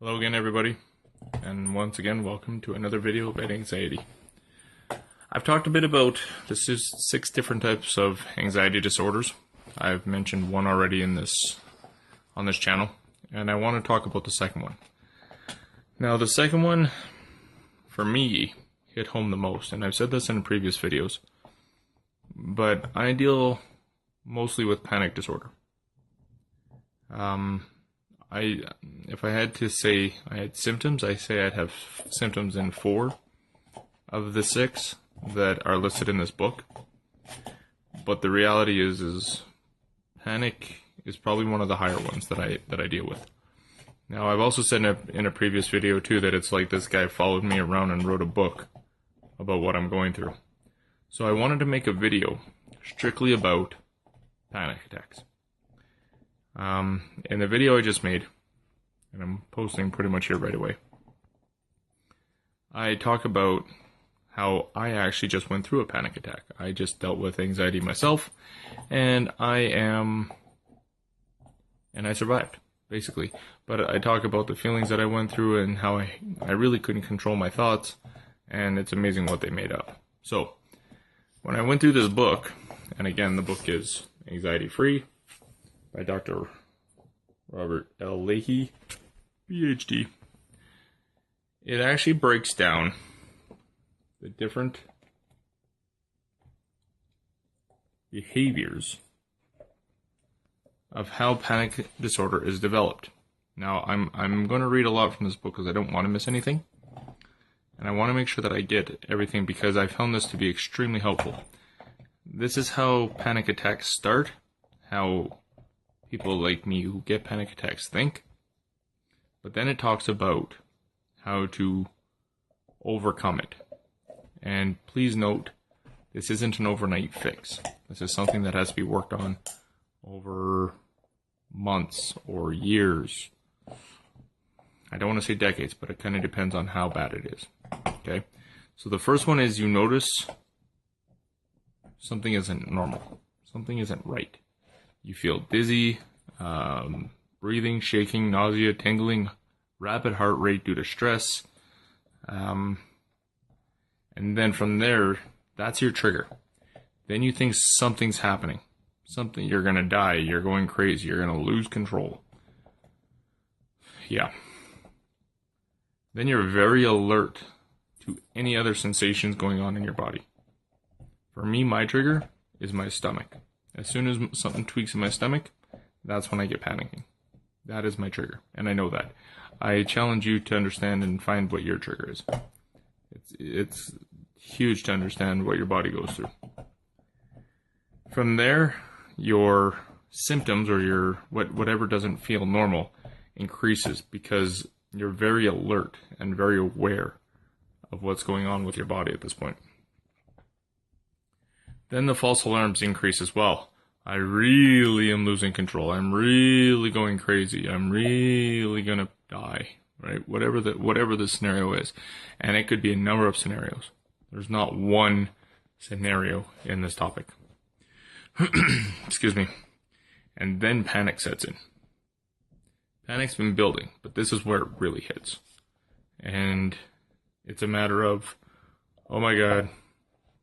Hello again, everybody, and once again, welcome to another video about anxiety. I've talked a bit about the 6 different types of anxiety disorders. I've mentioned one already on this channel, and I want to talk about the second one. Now, the second one, for me, hit home the most, and I've said this in previous videos, but I deal mostly with panic disorder. If I had to say I had symptoms, I say I'd have symptoms in 4 of the 6 that are listed in this book. But the reality is panic is probably one of the higher ones that I deal with. Now, I've also said in a previous video too that it's like this guy followed me around and wrote a book about what I'm going through. So I wanted to make a video strictly about panic attacks. In the video I just made, and I'm posting pretty much here right away, I talk about how I actually just went through a panic attack. I just dealt with anxiety myself, and I survived, basically. But I talk about the feelings that I went through and how I really couldn't control my thoughts, and it's amazing what they made up. So, when I went through this book, and again, the book is Anxiety Free, by Dr. Robert L. Leahy, PhD. It actually breaks down the different behaviors of how panic disorder is developed. Now, I'm going to read a lot from this book because I don't want to miss anything. And I want to make sure that I get everything because I found this to be extremely helpful. This is how panic attacks start, how people like me who get panic attacks think, but then it talks about how to overcome it. And please note, this isn't an overnight fix. This is something that has to be worked on over months or years. I don't want to say decades, but it kind of depends on how bad it is. Okay? So the first one is you notice something isn't normal. Something isn't right. You feel dizzy, breathing, shaking, nausea, tingling, rapid heart rate due to stress. And then from there, that's your trigger. Then you think something's happening. You're going to die, you're going crazy, you're going to lose control. Yeah. Then you're very alert to any other sensations going on in your body. For me, my trigger is my stomach. As soon as something tweaks in my stomach, that's when I get panicking. That is my trigger, and I know that. I challenge you to understand and find what your trigger is. It's huge to understand what your body goes through. From there, your symptoms or your whatever doesn't feel normal increases because you're very alert and very aware of what's going on with your body at this point. Then the false alarms increase as well. I really am losing control. I'm really going crazy. I'm really gonna die, right? Whatever the scenario is. And it could be a number of scenarios. There's not one scenario in this topic. Excuse me. And then panic sets in. Panic's been building, but this is where it really hits. And it's a matter of, oh my God,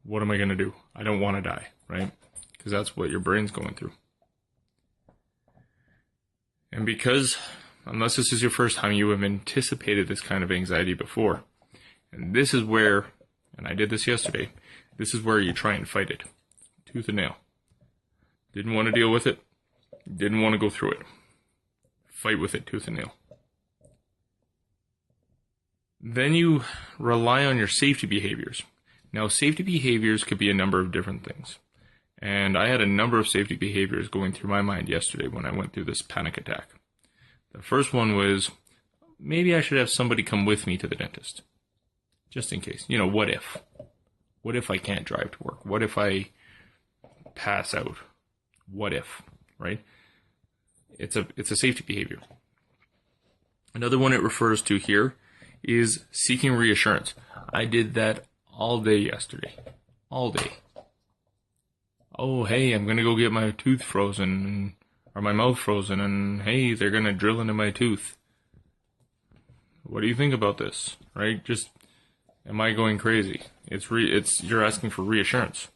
what am I going to do? I don't want to die, right? Because that's what your brain's going through. And because, unless this is your first time, you have anticipated this kind of anxiety before. And this is where, and I did this yesterday, this is where you try and fight it. Tooth and nail. Didn't want to deal with it. Didn't want to go through it. Fight with it tooth and nail. Then you rely on your safety behaviors. Now, safety behaviors could be a number of different things. And I had a number of safety behaviors going through my mind yesterday when I went through this panic attack. The first one was, maybe I should have somebody come with me to the dentist. Just in case. You know, what if? What if I can't drive to work? What if I pass out? What if? Right? It's a safety behavior. Another one it refers to here is seeking reassurance. I did that all day yesterday. All day. Oh, hey, I'm going to go get my tooth frozen, or my mouth frozen, and hey, they're going to drill into my tooth. What do you think about this? Right? Just, am I going crazy? You're asking for reassurance.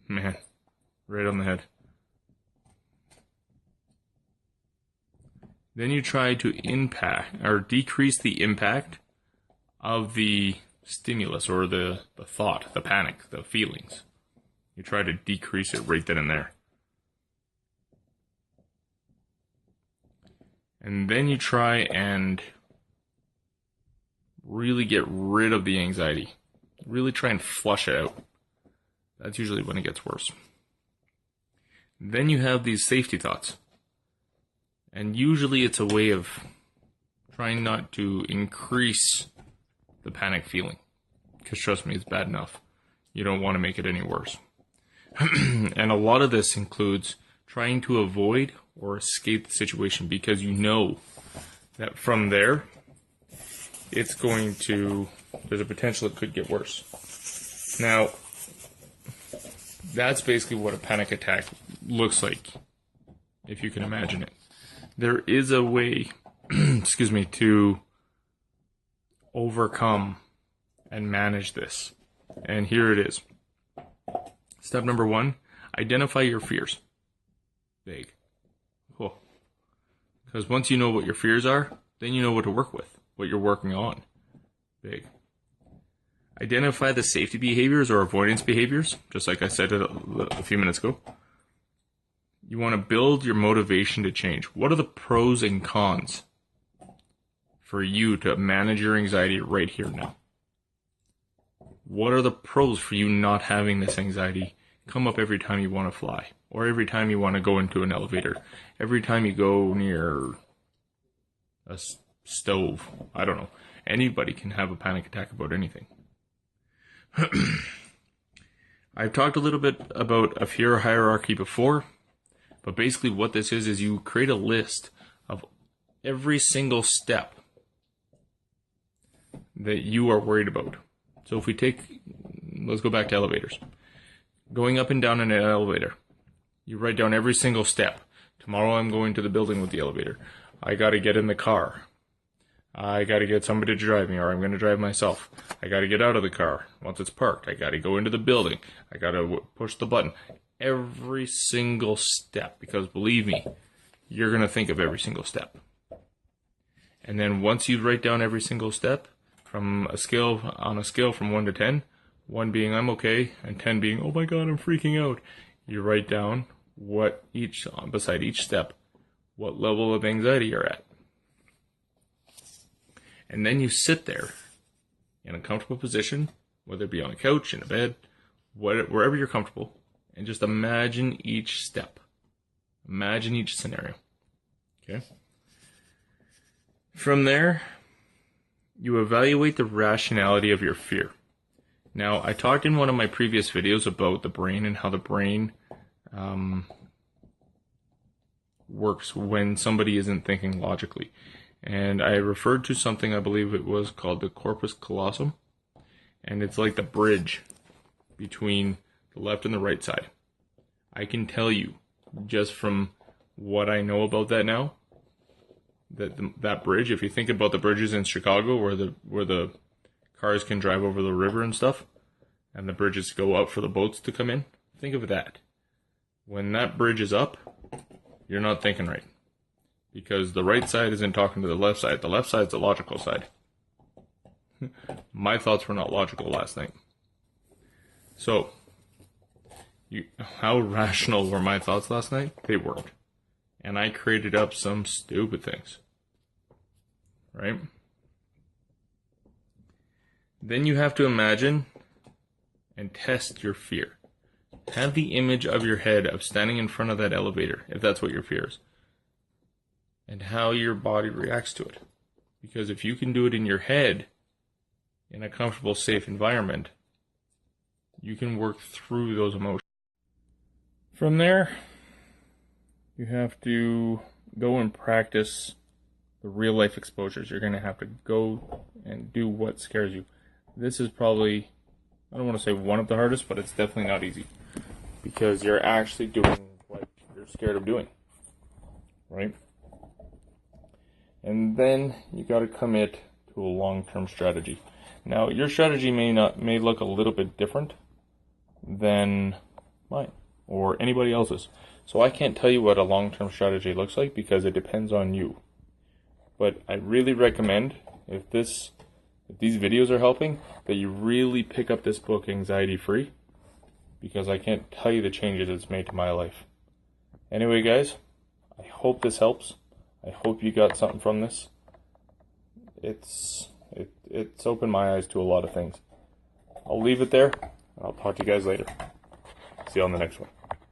Man, right on the head. Then you try to impact or decrease the impact of the stimulus or the thought, the panic, the feelings. You try to decrease it right then and there. And then you try and really get rid of the anxiety. Really try and flush it out. That's usually when it gets worse. Then you have these safety thoughts. And usually it's a way of trying not to increase the panic feeling. Because trust me, it's bad enough. You don't want to make it any worse. And a lot of this includes trying to avoid or escape the situation because you know that from there, there's a potential it could get worse. Now, that's basically what a panic attack looks like, if you can imagine it. There is a way, to overcome and manage this. And here it is. Step number 1, identify your fears. Vague. Cool. Because once you know what your fears are, then you know what to work with, what you're working on. Vague. Identify the safety behaviors or avoidance behaviors, just like I said a few minutes ago. You want to build your motivation to change. What are the pros and cons for you to manage your anxiety right here now? What are the pros for you not having this anxiety come up every time you want to fly, or every time you want to go into an elevator, every time you go near a stove? I don't know. Anybody can have a panic attack about anything. I've talked a little bit about a fear hierarchy before, but basically what this is you create a list of every single step that you are worried about. So if we let's go back to elevators. Going up and down in an elevator, you write down every single step. Tomorrow I'm going to the building with the elevator. I got to get in the car. I got to get somebody to drive me, or I'm going to drive myself. I got to get out of the car once it's parked. I got to go into the building. I got to push the button. Every single step, because believe me, you're going to think of every single step. And then once you write down every single step, on a scale from 1 to 10, 1 being I'm okay, and 10 being, oh my God, I'm freaking out, you write down beside each step, what level of anxiety you're at. And then you sit there in a comfortable position, whether it be on a couch, in a bed, wherever you're comfortable, and just imagine each step. Imagine each scenario. Okay? From there, you evaluate the rationality of your fear. Now, I talked in one of my previous videos about the brain and how the brain works when somebody isn't thinking logically. And I referred to something, I believe it was called the corpus callosum. And it's like the bridge between the left and the right side. I can tell you, just from what I know about that now, that bridge, if you think about the bridges in Chicago where the cars can drive over the river and stuff, and the bridges go up for the boats to come in, think of that. When that bridge is up, you're not thinking right. Because the right side isn't talking to the left side. The left side's the logical side. My thoughts were not logical last night. So, how rational were my thoughts last night? They weren't. And I created up some stupid things. Right? Then you have to imagine and test your fear. Have the image of your head of standing in front of that elevator, if that's what your fear is. And how your body reacts to it. Because if you can do it in your head, in a comfortable, safe environment, you can work through those emotions. From there, you have to go and practice the real life exposures. You're going to have to go and do what scares you. This is probably, I don't want to say one of the hardest, but it's definitely not easy. Because you're actually doing what you're scared of doing. Right? And then you got to commit to a long-term strategy. Now, your strategy may look a little bit different than mine or anybody else's. So I can't tell you what a long-term strategy looks like because it depends on you. But I really recommend, if these videos are helping, that you really pick up this book, Anxiety Free, because I can't tell you the changes it's made to my life. Anyway, guys, I hope this helps. I hope you got something from this. It's opened my eyes to a lot of things. I'll leave it there. I'll talk to you guys later. See you on the next one.